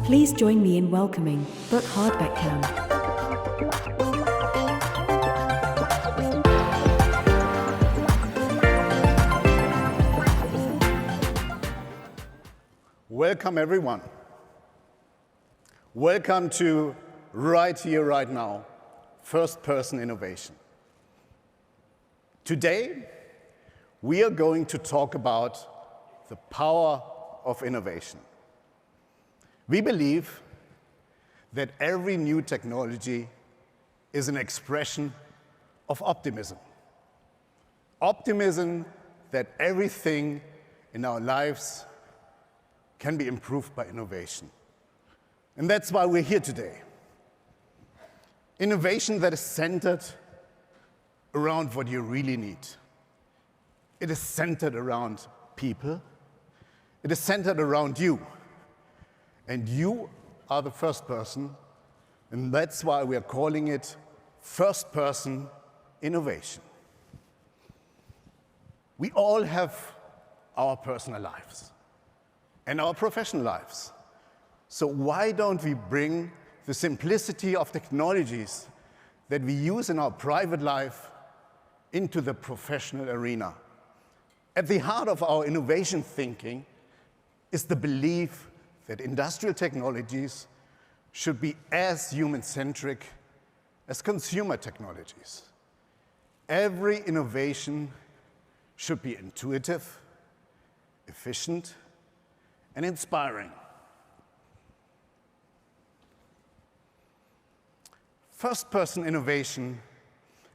Please join me in welcoming Burkhard Boeckem. Welcome, everyone. Welcome to Right Here, Right Now, first-person innovation. Today, we are going to talk about the power of innovation. We believe that every new technology is an expression of optimism. Optimism that everything in our lives can be improved by innovation. And that's why we're here today. Innovation that is centered around what you really need. It is centered around people. It is centered around you. And you are the first person, and that's why we are calling it first-person innovation. We all have our personal lives and our professional lives. So why don't we bring the simplicity of technologies that we use in our private life into the professional arena? At the heart of our innovation thinking is the belief that industrial technologies should be as human-centric as consumer technologies. Every innovation should be intuitive, efficient, and inspiring. First-person innovation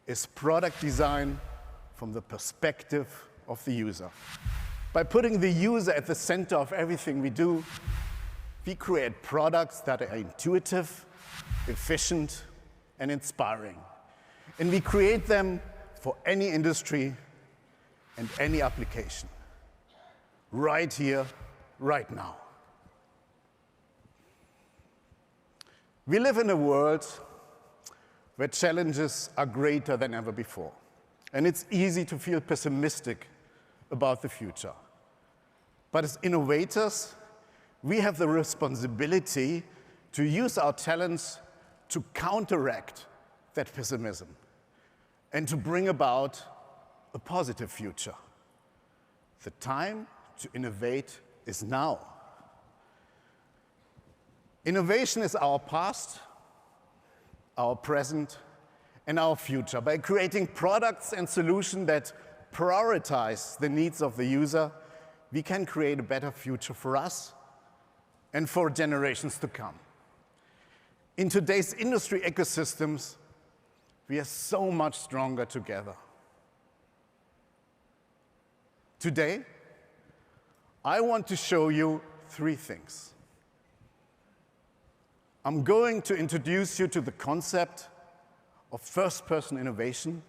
is product design from the perspective of the user. By putting the user at the center of everything we do, we create products that are intuitive, efficient, and inspiring. And we create them for any industry and any application. Right here, right now. We live in a world where challenges are greater than ever before. And it's easy to feel pessimistic about the future. But as innovators, we have the responsibility to use our talents to counteract that pessimism and to bring about a positive future. The time to innovate is now. Innovation is our past, our present, and our future. By creating products and solutions that prioritize the needs of the user, we can create a better future for us and for generations to come. In today's industry ecosystems, we are so much stronger together. Today, I want to show you three things. I'm going to introduce you to the concept of first-person innovation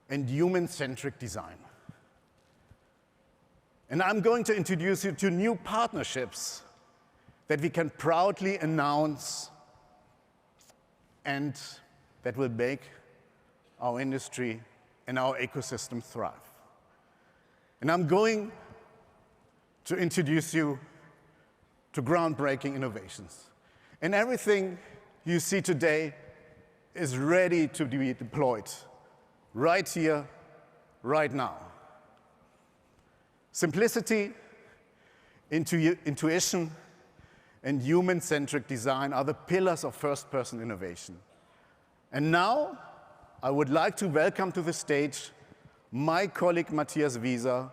and human-centric design. And I'm going to introduce you to new partnerships that we can proudly announce and that will make our industry and our ecosystem thrive. And I'm going to introduce you to groundbreaking innovations. And everything you see today is ready to be deployed right here, right now. Simplicity, intuition, and human-centric design are the pillars of first-person innovation. And now, I would like to welcome to the stage my colleague Matthias Wieser,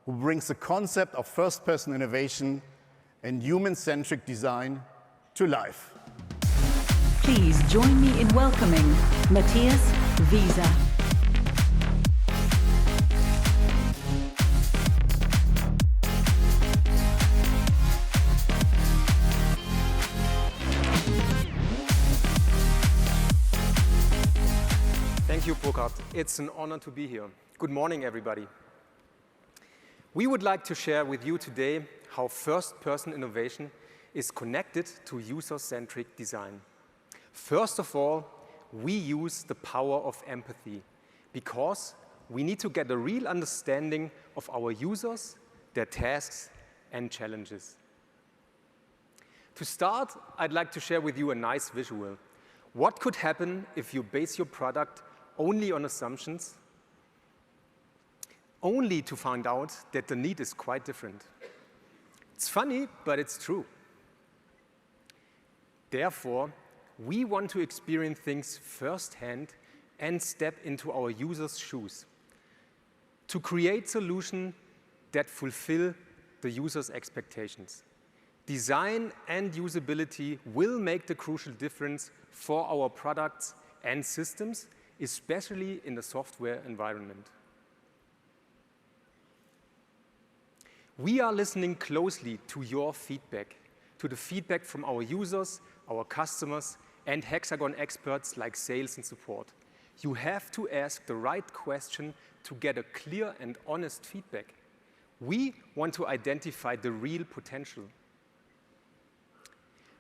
who brings the concept of first-person innovation and human-centric design to life. Please join me in welcoming Matthias Wieser. Thank you, Burkhard. It's an honor to be here. Good morning, everybody. We would like to share with you today how first-person innovation is connected to user-centric design. First of all, we use the power of empathy because we need to get a real understanding of our users, their tasks, and challenges. To start, I'd like to share with you a nice visual. What could happen if you base your product only on assumptions, only to find out that the need is quite different? It's funny, but it's true. Therefore, we want to experience things firsthand and step into our users' shoes to create solutions that fulfill the user's expectations. Design and usability will make the crucial difference for our products and systems, especially in the software environment. We are listening closely to your feedback, to the feedback from our users, our customers, and Hexagon experts like sales and support. You have to ask the right question to get a clear and honest feedback. We want to identify the real potential.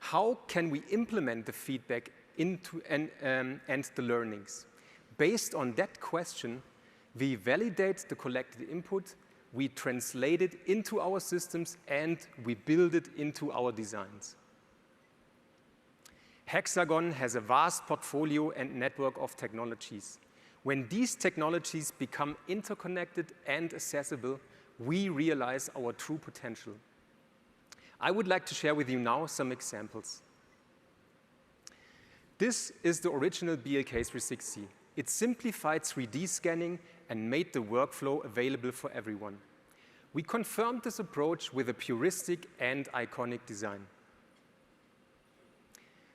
How can we implement the feedback into and the learnings? Based on that question, we validate the collected input, we translate it into our systems, and we build it into our designs. Hexagon has a vast portfolio and network of technologies. When these technologies become interconnected and accessible, we realize our true potential. I would like to share with you now some examples. This is the original BLK360. It simplified 3D scanning and made the workflow available for everyone. We confirmed this approach with a puristic and iconic design.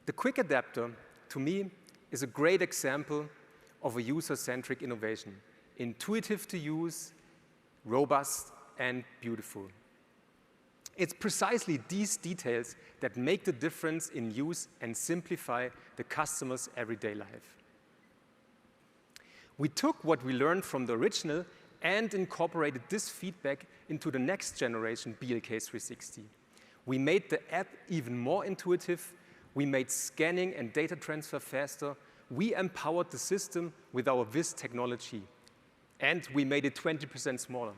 The quick adapter, to me, is a great example of a user-centric innovation. Intuitive to use, robust, and beautiful. It's precisely these details that make the difference in use and simplify the customer's everyday life. We took what we learned from the original and incorporated this feedback into the next generation BLK360. We made the app even more intuitive. We made scanning and data transfer faster. We empowered the system with our Viz technology. And we made it 20% smaller.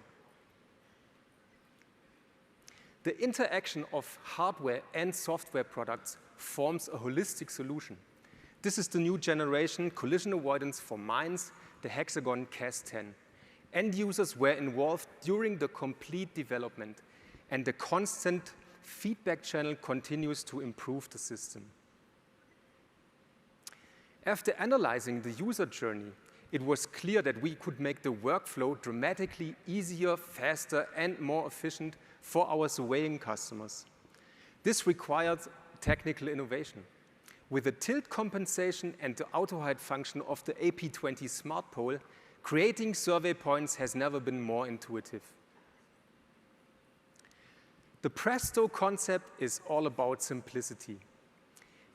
The interaction of hardware and software products forms a holistic solution. This is the new generation collision avoidance for mines, the Hexagon CAS-10. End users were involved during the complete development, and the constant feedback channel continues to improve the system. After analyzing the user journey, it was clear that we could make the workflow dramatically easier, faster, and more efficient for our surveying customers. This required technical innovation. With the tilt compensation and the auto-hide function of the AP20 Smart Pole, creating survey points has never been more intuitive. The Presto concept is all about simplicity,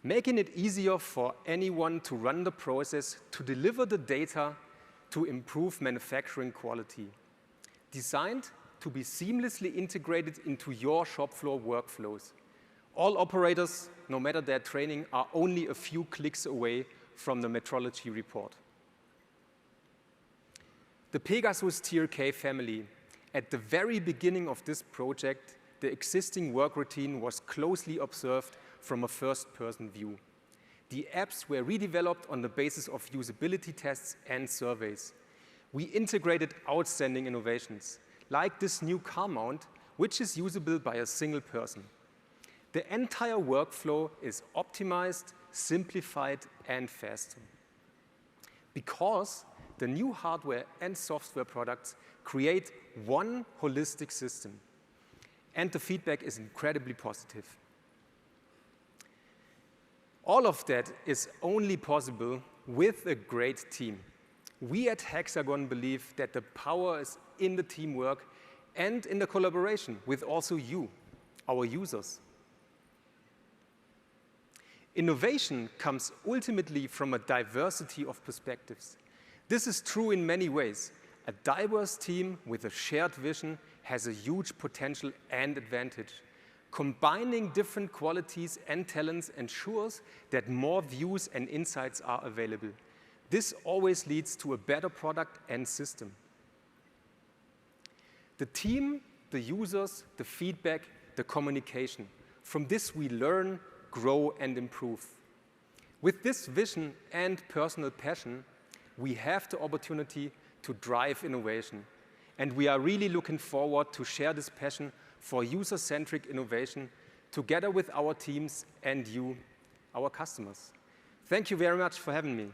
making it easier for anyone to run the process, to deliver the data, to improve manufacturing quality. Designed to be seamlessly integrated into your shop floor workflows. All operators, no matter their training, are only a few clicks away from the metrology report. The Pegasus TRK family. At the very beginning of this project, the existing work routine was closely observed from a first-person view. The apps were redeveloped on the basis of usability tests and surveys. We integrated outstanding innovations, like this new car mount, which is usable by a single person. The entire workflow is optimized, simplified, and faster. Because the new hardware and software products create one holistic system. And the feedback is incredibly positive. All of that is only possible with a great team. We at Hexagon believe that the power is in the teamwork and in the collaboration with also you, our users. Innovation comes ultimately from a diversity of perspectives. This is true in many ways. A diverse team with a shared vision has a huge potential and advantage. Combining different qualities and talents ensures that more views and insights are available. This always leads to a better product and system. The team, the users, the feedback, the communication. From this, we learn, grow, and improve. With this vision and personal passion, we have the opportunity to drive innovation. And we are really looking forward to share this passion for user-centric innovation together with our teams and you, our customers. Thank you very much for having me.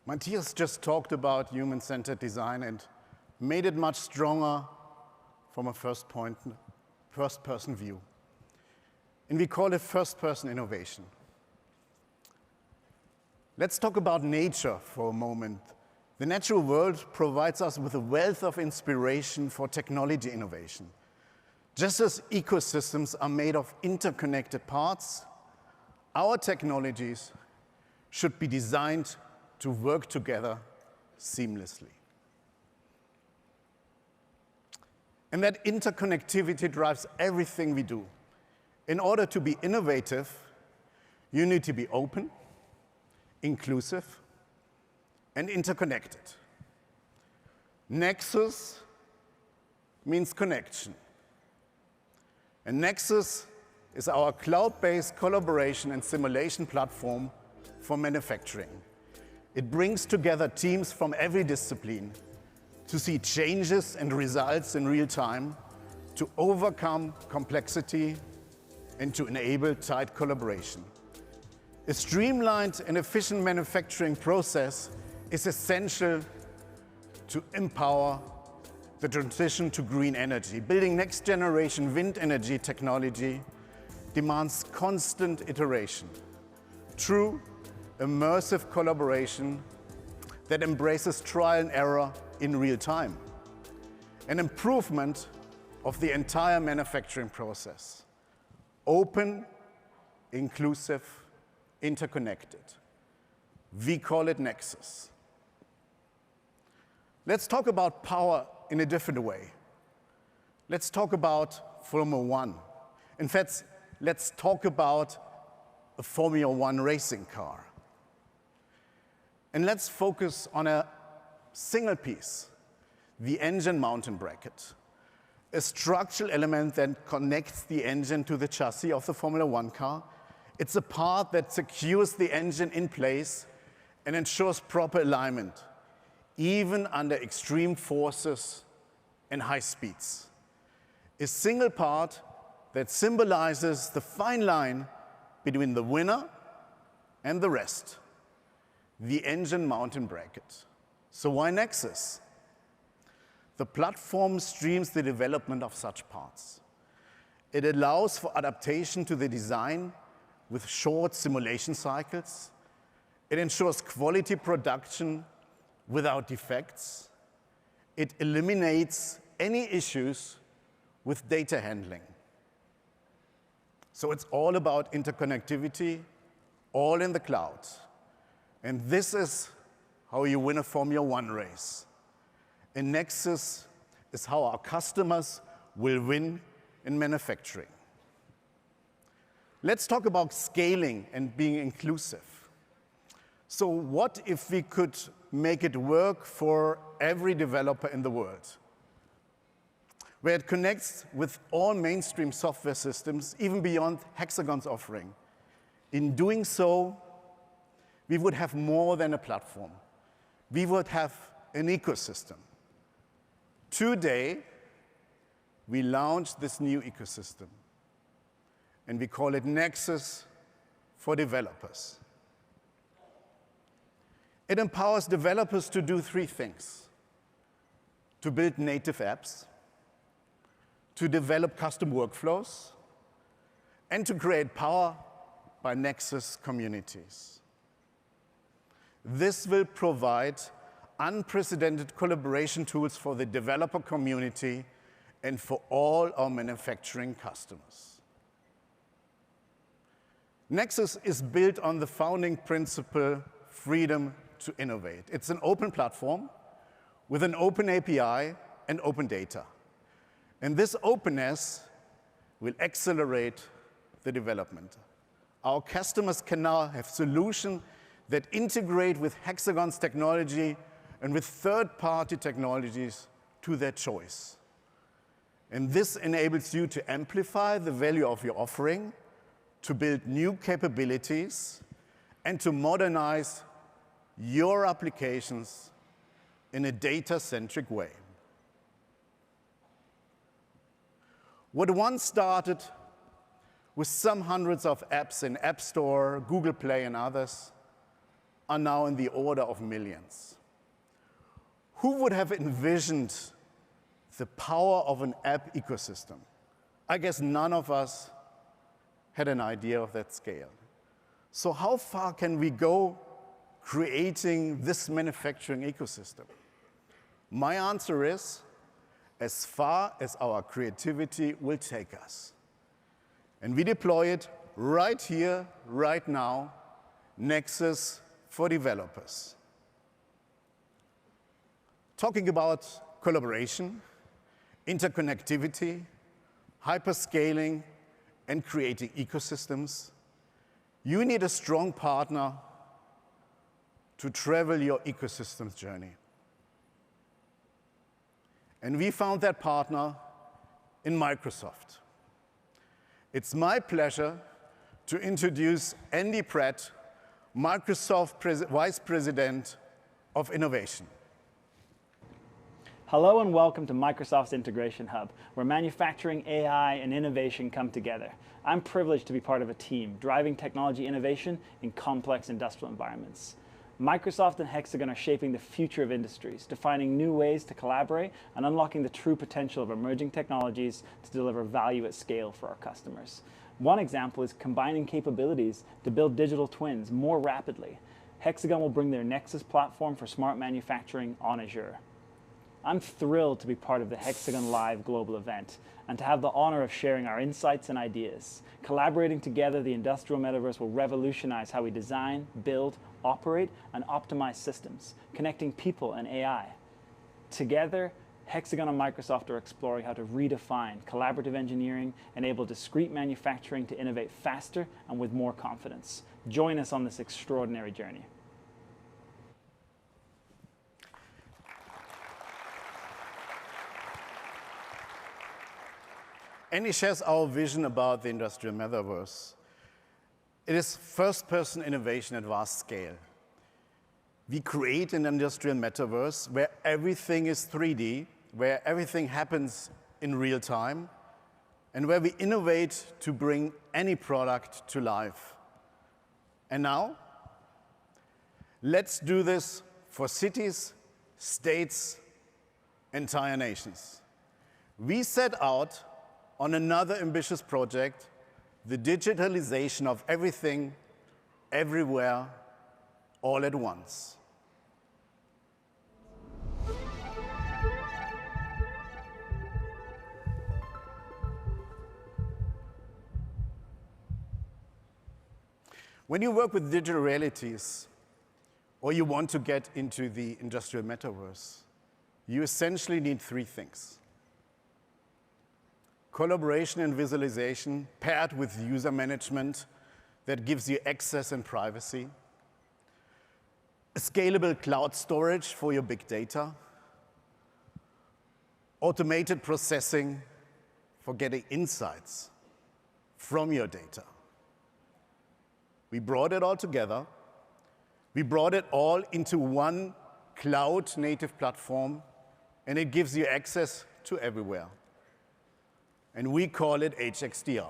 Matthias just talked about human-centered design and made it much stronger from a first-person view. And we call it first-person innovation. Let's talk about nature for a moment. The natural world provides us with a wealth of inspiration for technology innovation. Just as ecosystems are made of interconnected parts, our technologies should be designed to work together seamlessly. And that interconnectivity drives everything we do. In order to be innovative, you need to be open, inclusive, and interconnected. Nexus means connection. And Nexus is our cloud-based collaboration and simulation platform for manufacturing. It brings together teams from every discipline to see changes and results in real time, to overcome complexity, and to enable tight collaboration. A streamlined and efficient manufacturing process is essential to empower the transition to green energy. Building next-generation wind energy technology demands constant iteration. True immersive collaboration that embraces trial and error in real time. An improvement of the entire manufacturing process. Open, inclusive, interconnected. We call it Nexus. Let's talk about power in a different way. Let's talk about Formula One. In fact, let's talk about a Formula One racing car. And let's focus on a single piece, the engine mounting bracket, a structural element that connects the engine to the chassis of the Formula One car. It's a part that secures the engine in place and ensures proper alignment, even under extreme forces and high speeds. A single part that symbolizes the fine line between the winner and the rest. The engine mounting bracket. So why Nexus? The platform streams the development of such parts. It allows for adaptation to the design with short simulation cycles. It ensures quality production without defects. It eliminates any issues with data handling. So it's all about interconnectivity, all in the cloud. And this is how you win a Formula One race. And Nexus is how our customers will win in manufacturing. Let's talk about scaling and being inclusive. So what if we could make it work for every developer in the world, where it connects with all mainstream software systems, even beyond Hexagon's offering? In doing so, we would have more than a platform. We would have an ecosystem. Today, we launched this new ecosystem, and we call it Nexus for Developers. It empowers developers to do three things: to build native apps, to develop custom workflows, and to create power by Nexus communities. This will provide unprecedented collaboration tools for the developer community and for all our manufacturing customers. Nexus is built on the founding principle, freedom to innovate. It's an open platform with an open API and open data. And this openness will accelerate the development. Our customers can now have solutions that integrate with Hexagon's technology and with third-party technologies to their choice. And this enables you to amplify the value of your offering, to build new capabilities, and to modernize your applications in a data-centric way. What once started with some hundreds of apps in App Store, Google Play, and others are now in the order of millions. Who would have envisioned the power of an app ecosystem? I guess none of us had an idea of that scale. So how far can we go creating this manufacturing ecosystem? My answer is, as far as our creativity will take us. And we deploy it right here, right now, Nexus for developers. Talking about collaboration, interconnectivity, hyperscaling, and creating ecosystems, you need a strong partner to travel your ecosystem's journey. And we found that partner in Microsoft. It's my pleasure to introduce Andy Pratt, Microsoft Vice President of Innovation. Hello and welcome to Microsoft's Integration Hub, where manufacturing, AI, and innovation come together. I'm privileged to be part of a team driving technology innovation in complex industrial environments. Microsoft and Hexagon are shaping the future of industries, defining new ways to collaborate and unlocking the true potential of emerging technologies to deliver value at scale for our customers. One example is combining capabilities to build digital twins more rapidly. Hexagon will bring their Nexus platform for smart manufacturing on Azure. I'm thrilled to be part of the Hexagon Live global event and to have the honor of sharing our insights and ideas. Collaborating together, the industrial metaverse will revolutionize how we design, build, operate, and optimize systems, connecting people and AI. Together, Hexagon and Microsoft are exploring how to redefine collaborative engineering, enable discrete manufacturing to innovate faster and with more confidence. Join us on this extraordinary journey. Andy shares our vision about the industrial metaverse. It is first-person innovation at vast scale. We create an industrial metaverse where everything is 3D, where everything happens in real time, and where we innovate to bring any product to life. And now, let's do this for cities, states, entire nations. We set out on another ambitious project, the digitalization of everything, everywhere, all at once. When you work with digital realities, or you want to get into the industrial metaverse, you essentially need three things. Collaboration and visualization paired with user management that gives you access and privacy. A scalable cloud storage for your big data. Automated processing for getting insights from your data. We brought it all together. We brought it all into one cloud-native platform, and it gives you access to everywhere. And we call it HXDR.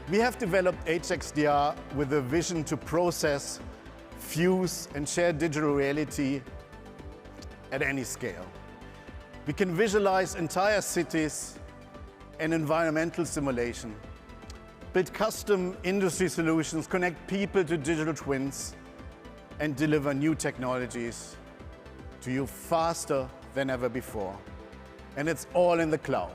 We have developed HXDR with a vision to process, fuse, and share digital reality at any scale. We can visualize entire cities and environmental simulation, build custom industry solutions, connect people to digital twins, and deliver new technologies to you faster than ever before. And it's all in the cloud.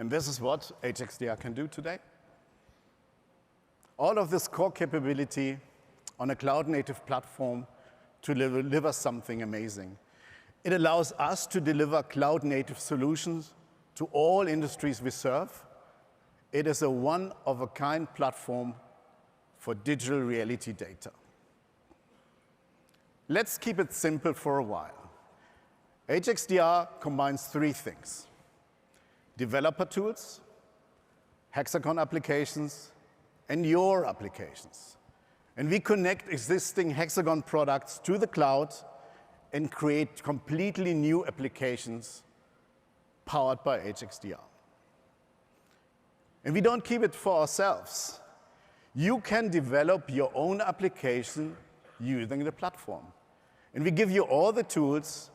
And this is what HXDR can do today. All of this core capability on a cloud-native platform to deliver something amazing. It allows us to deliver cloud-native solutions to all industries we serve. It is a one-of-a-kind platform for digital reality data. Let's keep it simple for a while. HXDR combines three things: developer tools, Hexagon applications, and your applications. And we connect existing Hexagon products to the cloud and create completely new applications powered by HXDR. And we don't keep it for ourselves. You can develop your own application using the platform. And we give you all the tools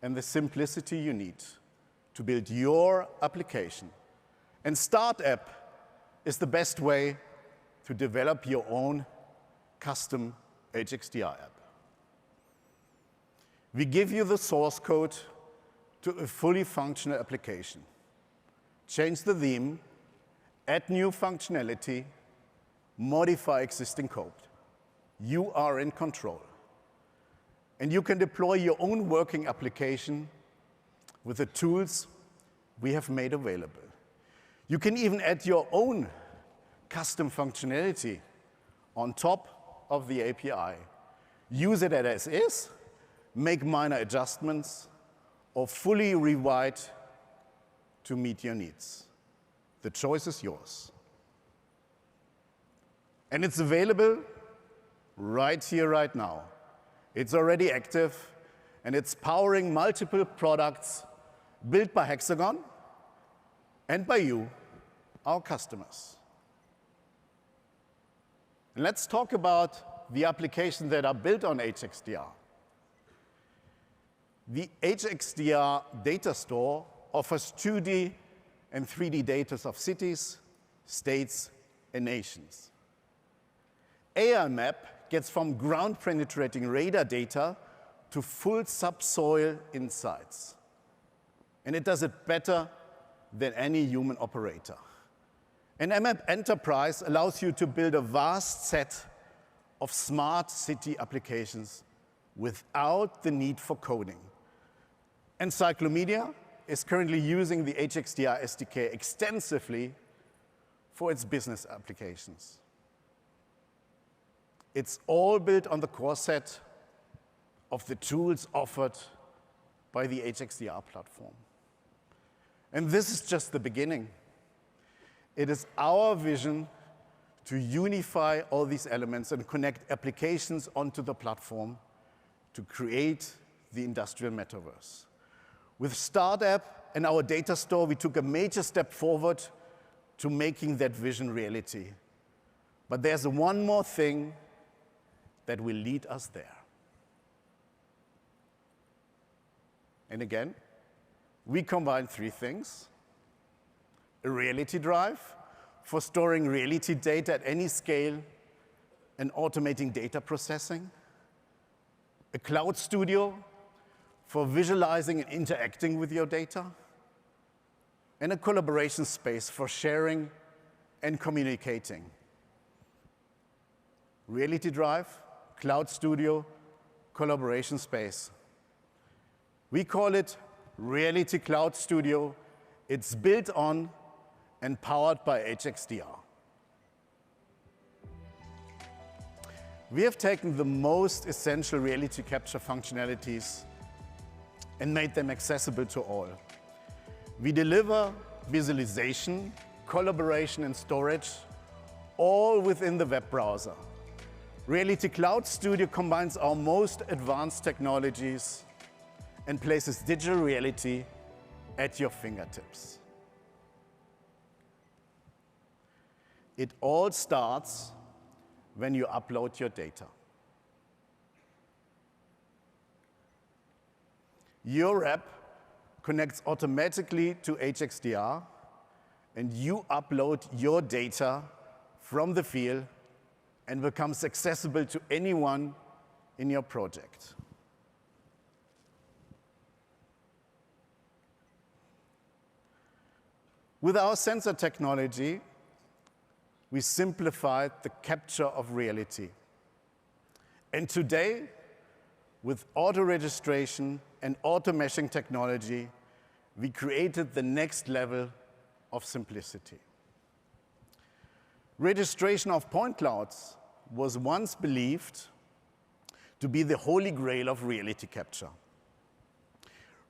and the simplicity you need to build your application. And Startup is the best way to develop your own custom HXDR app. We give you the source code to a fully functional application. Change the theme, add new functionality, modify existing code. You are in control. And you can deploy your own working application with the tools we have made available. You can even add your own custom functionality on top of the API. Use it as is, make minor adjustments, or fully rewrite to meet your needs. The choice is yours. And it's available right here, right now. It's already active, and it's powering multiple products built by Hexagon and by you, our customers. And let's talk about the applications that are built on HXDR. The HXDR data store offers 2D and 3D data of cities, states, and nations. AI Map gets from ground-penetrating radar data to full subsoil insights. And it does it better than any human operator. And AMAP Enterprise allows you to build a vast set of smart city applications without the need for coding. And Cyclomedia is currently using the HXDR SDK extensively for its business applications. It's all built on the core set of the tools offered by the HXDR platform. And this is just the beginning. It is our vision to unify all these elements and connect applications onto the platform to create the industrial metaverse. With Startup and our data store, we took a major step forward to making that vision reality. But there's one more thing that will lead us there. And again, we combine three things: a reality drive for storing reality data at any scale and automating data processing, a cloud studio for visualizing and interacting with your data, and a collaboration space for sharing and communicating. Reality drive, cloud studio, collaboration space. We call it Reality Cloud Studio. It's built on and powered by HXDR. We have taken the most essential reality capture functionalities and made them accessible to all. We deliver visualization, collaboration, and storage all within the web browser. Reality Cloud Studio combines our most advanced technologies and places digital reality at your fingertips. It all starts when you upload your data. Your app connects automatically to HXDR, and you upload your data from the field and becomes accessible to anyone in your project. With our sensor technology, we simplified the capture of reality. And today, with auto registration and auto meshing technology, we created the next level of simplicity. Registration of point clouds was once believed to be the holy grail of reality capture.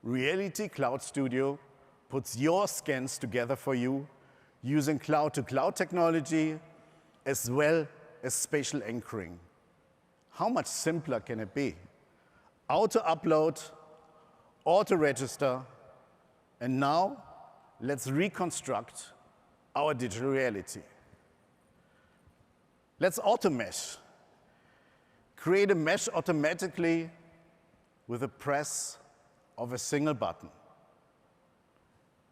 Reality Cloud Studio puts your scans together for you using cloud-to-cloud technology as well as spatial anchoring. How much simpler can it be? Auto-upload, auto-register, and now let's reconstruct our digital reality. Let's auto-mesh. Create a mesh automatically with a press of a single button.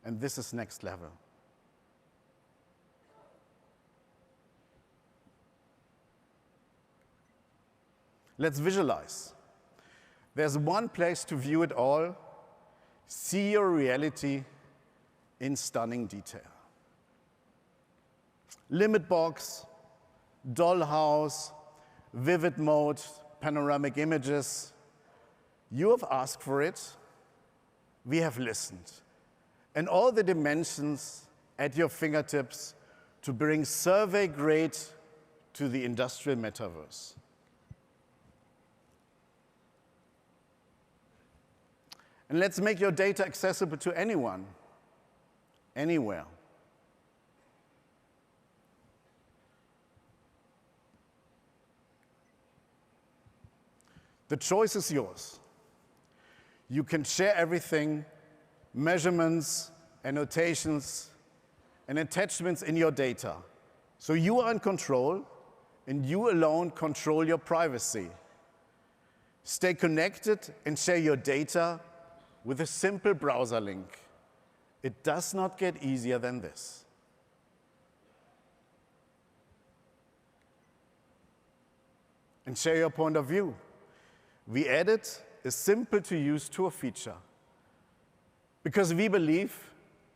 And this is next level. Let's visualize. There's one place to view it all. See your reality in stunning detail. Limit box, dollhouse, vivid mode, panoramic images. You have asked for it. We have listened. And all the dimensions at your fingertips to bring survey grade to the industrial metaverse. And let's make your data accessible to anyone, anywhere. The choice is yours. You can share everything, measurements, annotations, and attachments in your data. So you are in control, and you alone control your privacy. Stay connected and share your data with a simple browser link. It does not get easier than this. And share your point of view. We added a simple-to-use tour feature because we believe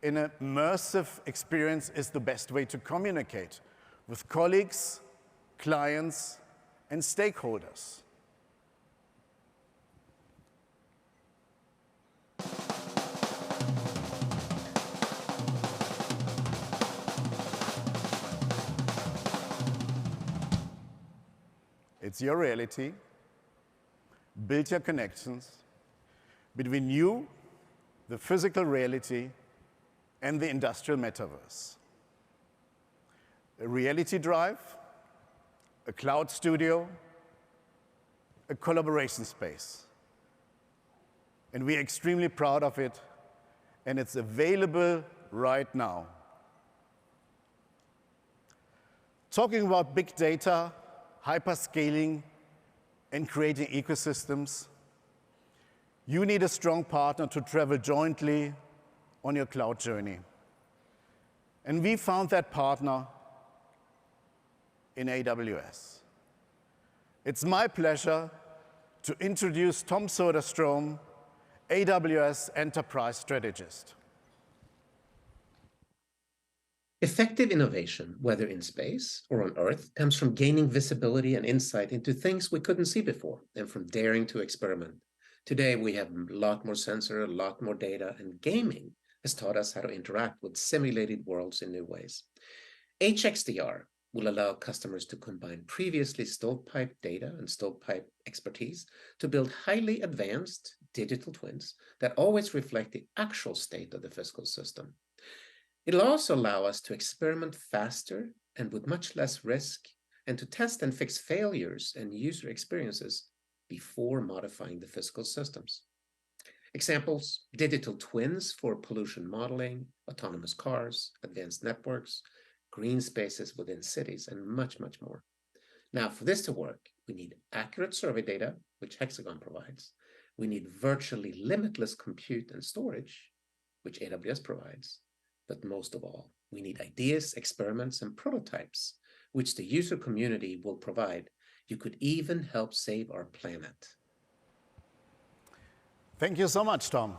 an immersive experience is the best way to communicate with colleagues, clients, and stakeholders. It's your reality. Build your connections between you, the physical reality, and the industrial metaverse. A reality drive, a cloud studio, a collaboration space. And we're extremely proud of it, and it's available right now. Talking about big data, hyperscaling, and creating ecosystems, you need a strong partner to travel jointly on your cloud journey. And we found that partner in AWS. It's my pleasure to introduce Tom Soderstrom, AWS Enterprise Strategist. Effective innovation, whether in space or on Earth, comes from gaining visibility and insight into things we couldn't see before, and from daring to experiment. Today, we have a lot more sensor, a lot more data, and gaming has taught us how to interact with simulated worlds in new ways. HXDR will allow customers to combine previously stovepipe data and stovepipe expertise to build highly advanced digital twins that always reflect the actual state of the physical system. It'll also allow us to experiment faster and with much less risk, and to test and fix failures and user experiences before modifying the physical systems. Examples: digital twins for pollution modeling, autonomous cars, advanced networks, green spaces within cities, and much, much more. Now, for this to work, we need accurate survey data, which Hexagon provides. We need virtually limitless compute and storage, which AWS provides. But most of all, we need ideas, experiments, and prototypes, which the user community will provide. You could even help save our planet. Thank you so much, Tom.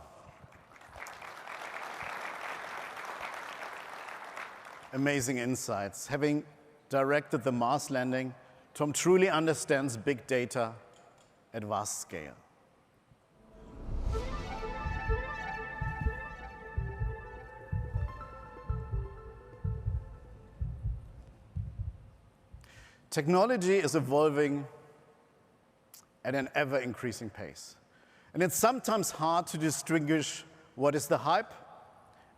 amazing insights. Having directed the Mars landing, Tom truly understands big data at vast scale. Technology is evolving at an ever-increasing pace. And it's sometimes hard to distinguish what is the hype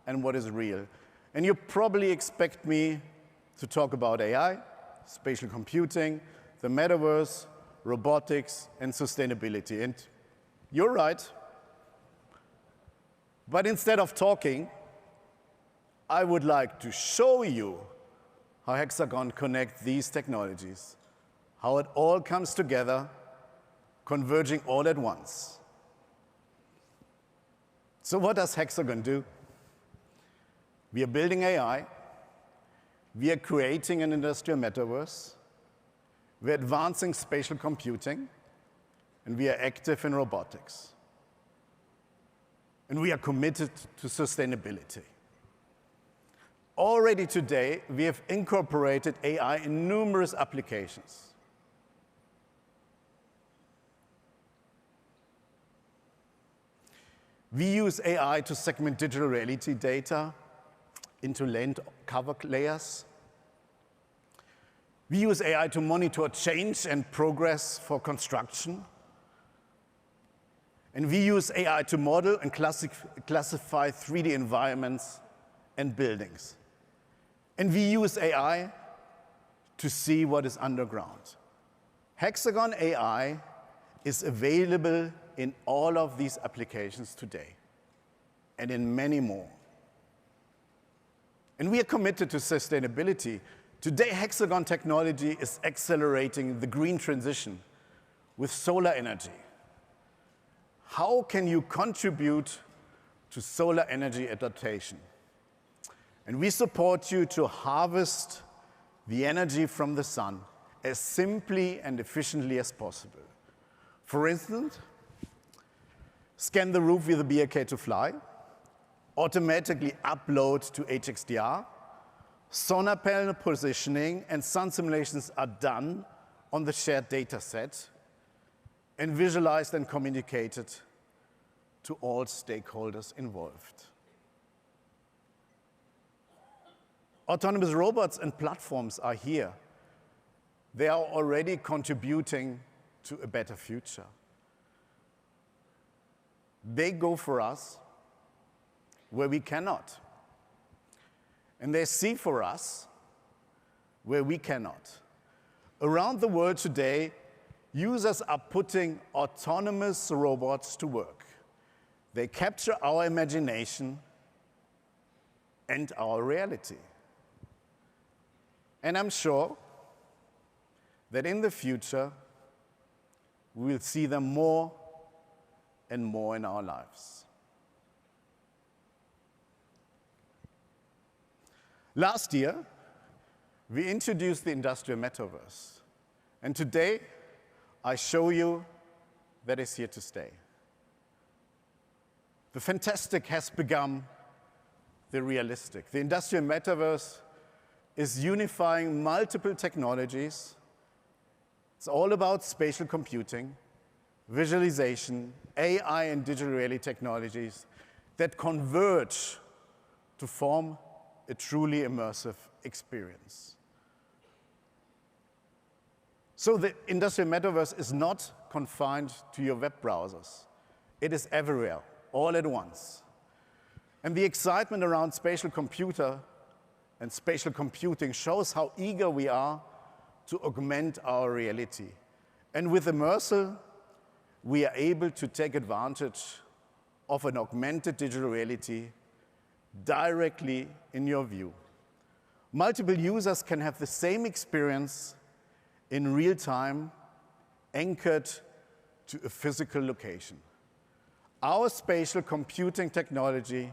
and what is real. And you probably expect me to talk about AI, spatial computing, the metaverse, robotics, and sustainability. And you're right. But instead of talking, I would like to show you how Hexagon connects these technologies, how it all comes together, converging all at once. So what does Hexagon do? We are building AI, we are creating an industrial metaverse, we are advancing spatial computing, and we are active in robotics. And we are committed to sustainability. Already today, we have incorporated AI in numerous applications. We use AI to segment digital reality data into land cover layers. We use AI to monitor change and progress for construction. And we use AI to model and classify 3D environments and buildings. And we use AI to see what is underground. Hexagon AI is available in all of these applications today, and in many more. And we are committed to sustainability. Today, Hexagon technology is accelerating the green transition with solar energy. How can you contribute to solar energy adaptation? And we support you to harvest the energy from the sun as simply and efficiently as possible. For instance, scan the roof with a BLK to fly, automatically upload to HXDR, solar panel positioning and sun simulations are done on the shared data set and visualized and communicated to all stakeholders involved. Autonomous robots and platforms are here. They are already contributing to a better future. They go for us where we cannot. And they see for us where we cannot. Around the world today, users are putting autonomous robots to work. They capture our imagination and our reality. And I'm sure that in the future, we will see them more and more in our lives. Last year, we introduced the industrial metaverse. And today, I show you that it's here to stay. The fantastic has become the realistic. The industrial metaverse is unifying multiple technologies. It's all about spatial computing, visualization, AI and digital reality technologies that converge to form a truly immersive experience. So the industrial metaverse is not confined to your web browsers. It is everywhere, all at once. And the excitement around spatial computer and spatial computing shows how eager we are to augment our reality. And with immersive, we are able to take advantage of an augmented digital reality directly in your view. Multiple users can have the same experience in real time, anchored to a physical location. Our spatial computing technology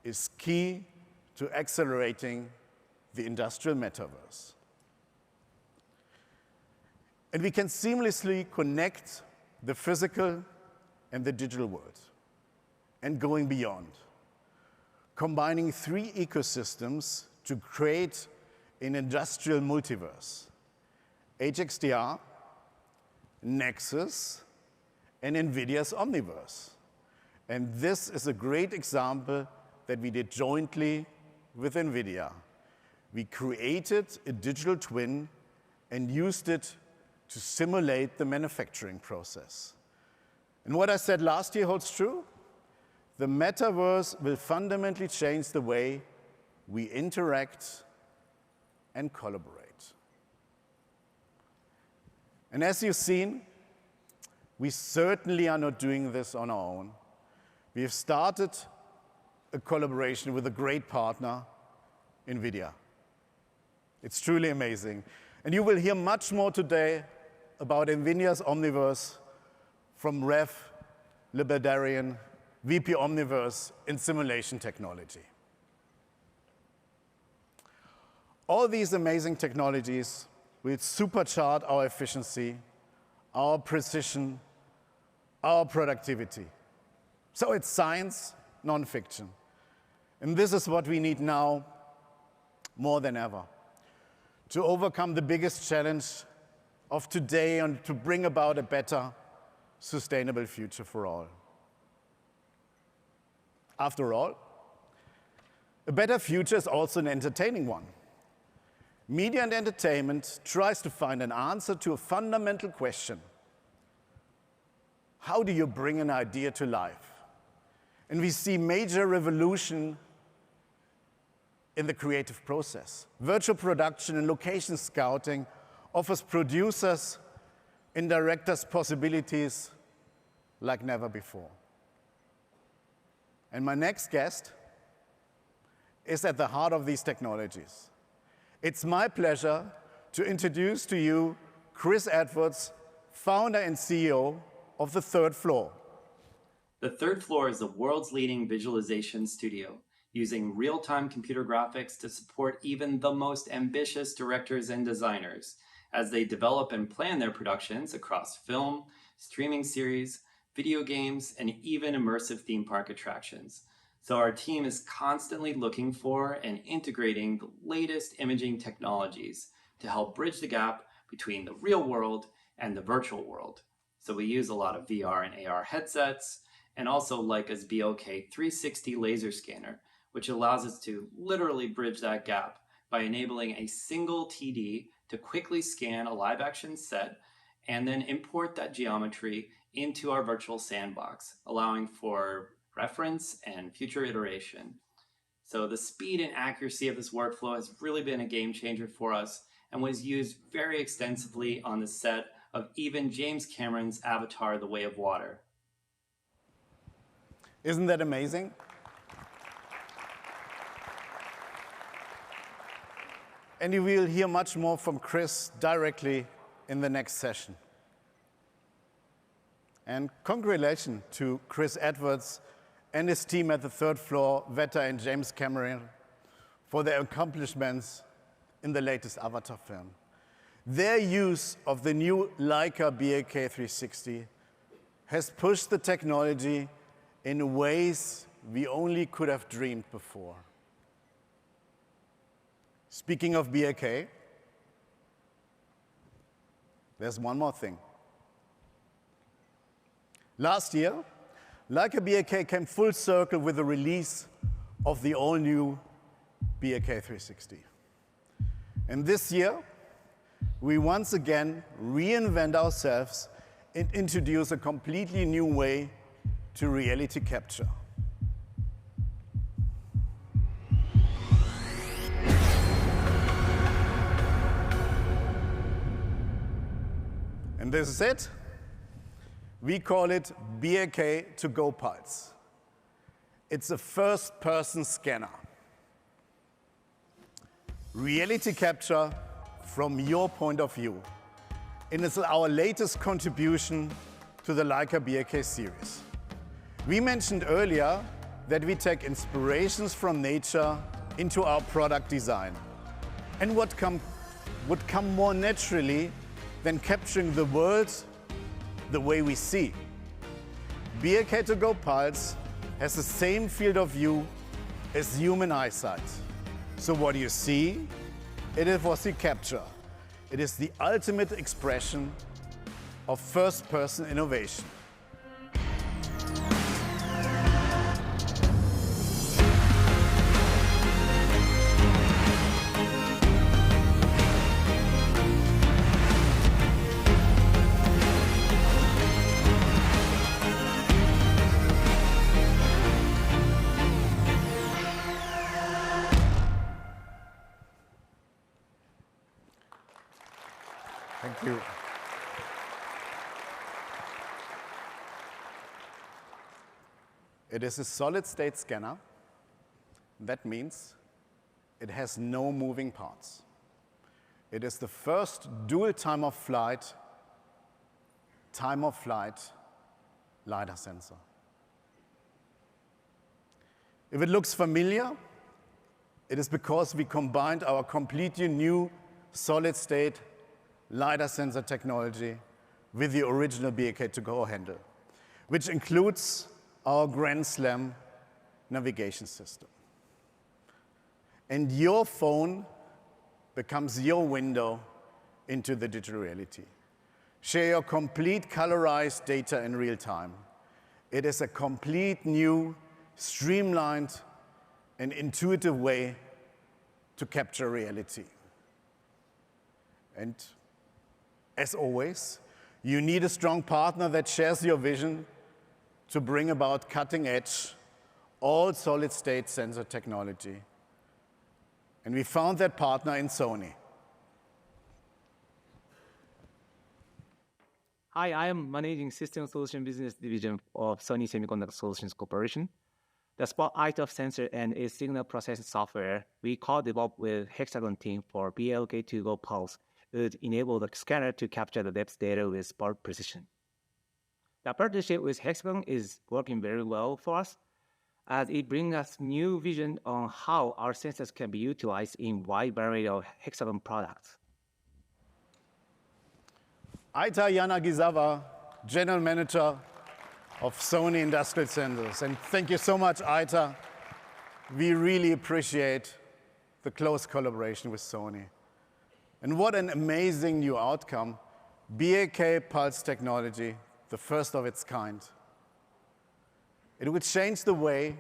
is key to accelerating the industrial metaverse. And we can seamlessly connect the physical and the digital world, and going beyond, combining three ecosystems to create an industrial multiverse. HXDR, Nexus, and NVIDIA's Omniverse. And this is a great example that we did jointly with NVIDIA. We created a digital twin and used it to simulate the manufacturing process. And what I said last year holds true. The metaverse will fundamentally change the way we interact and collaborate. And as you've seen, we certainly are not doing this on our own. We have started a collaboration with a great partner, NVIDIA. It's truly amazing. And you will hear much more today about NVIDIA's Omniverse from Rev Liberdarian, VP Omniverse in simulation technology. All these amazing technologies will supercharge our efficiency, our precision, our productivity. So it's science, non-fiction. And this is what we need now more than ever to overcome the biggest challenge of today and to bring about a better, sustainable future for all. After all, a better future is also an entertaining one. Media and entertainment tries to find an answer to a fundamental question. How do you bring an idea to life? And we see major revolution in the creative process. Virtual production and location scouting offers producers and directors possibilities like never before. And my next guest is at the heart of these technologies. It's my pleasure to introduce to you Chris Edwards, founder and CEO of The Third Floor. The Third Floor is the world's leading visualization studio, using real-time computer graphics to support even the most ambitious directors and designers as they develop and plan their productions across film, streaming series, video games, and even immersive theme park attractions. So our team is constantly looking for and integrating the latest imaging technologies to help bridge the gap between the real world and the virtual world. So we use a lot of VR and AR headsets, and also Leica's BOK 360 laser scanner, which allows us to literally bridge that gap by enabling a single TD to quickly scan a live action set and then import that geometry into our virtual sandbox, allowing for reference and future iteration. So the speed and accuracy of this workflow has really been a game changer for us and was used very extensively on the set of even James Cameron's Avatar: The Way of Water. Isn't that amazing? And you will hear much more from Chris directly in the next session. And congratulations to Chris Edwards and his team at The Third Floor, Veta and James Cameron, for their accomplishments in the latest Avatar film. Their use of the new Leica BOK 360 has pushed the technology in ways we only could have dreamed before. Speaking of BOK, there's one more thing. Last year, Leica BOK came full circle with the release of the all-new BOK 360. And this year, we once again reinvent ourselves and introduce a completely new way to reality capture. And this is it. We call it BOK to Go Pulse. It's a first-person scanner. Reality capture from your point of view. And it's our latest contribution to the Leica BOK series. We mentioned earlier that we take inspirations from nature into our product design. And what would come more naturally than capturing the world the way we see. BOK to Go Pulse has the same field of view as human eyesight. So what you see, it is what we capture. It is the ultimate expression of first-person innovation. Thank you. It is a solid-state scanner. That means it has no moving parts. It is the first dual time-of-flight LiDAR sensor. If it looks familiar, it is because we combined our completely new solid-state LiDAR sensor technology with the original BAK2Go handle, which includes our Grand Slam navigation system. And your phone becomes your window into the digital reality. Share your complete colorized data in real time. It is a complete new, streamlined, and intuitive way to capture reality. And as always, you need a strong partner that shares your vision to bring about cutting-edge, all-solid-state sensor technology. And we found that partner in Sony. Hi, I am managing System Solution Business Division of Sony Semiconductor Solutions Corporation. The spotlight of sensor and its signal processing software we co-developed with Hexagon team for BLK2Go Pulse would enable the scanner to capture the depth data with spark precision. The partnership with Hexagon is working very well for us, as it brings us new vision on how our sensors can be utilized in wide variety of Hexagon products. Aita Yanagisawa, General Manager of Sony Industrial Sensors. And thank you so much, Aita. We really appreciate the close collaboration with Sony. And what an amazing new outcome. BAK Pulse technology, the first of its kind. It would change the way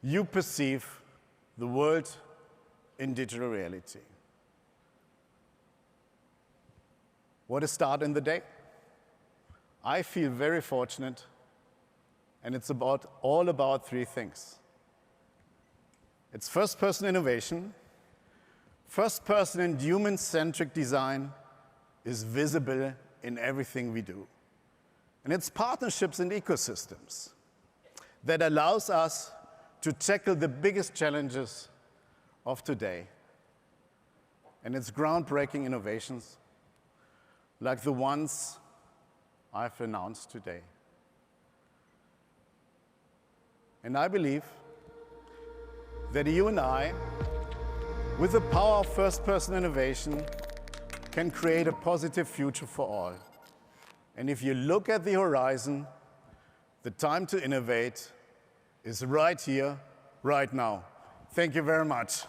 you perceive the world in digital reality. What a start in the day. I feel very fortunate, and it's all about three things. It's first-person innovation. First-person and human-centric design is visible in everything we do. And it's partnerships and ecosystems that allows us to tackle the biggest challenges of today. And it's groundbreaking innovations like the ones I've announced today. And I believe that you and I, with the power of first-person innovation, can create a positive future for all. And if you look at the horizon, the time to innovate is right here, right now. Thank you very much.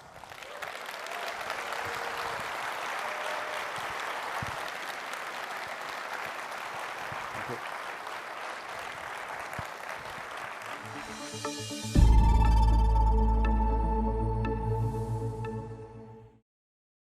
Thank you.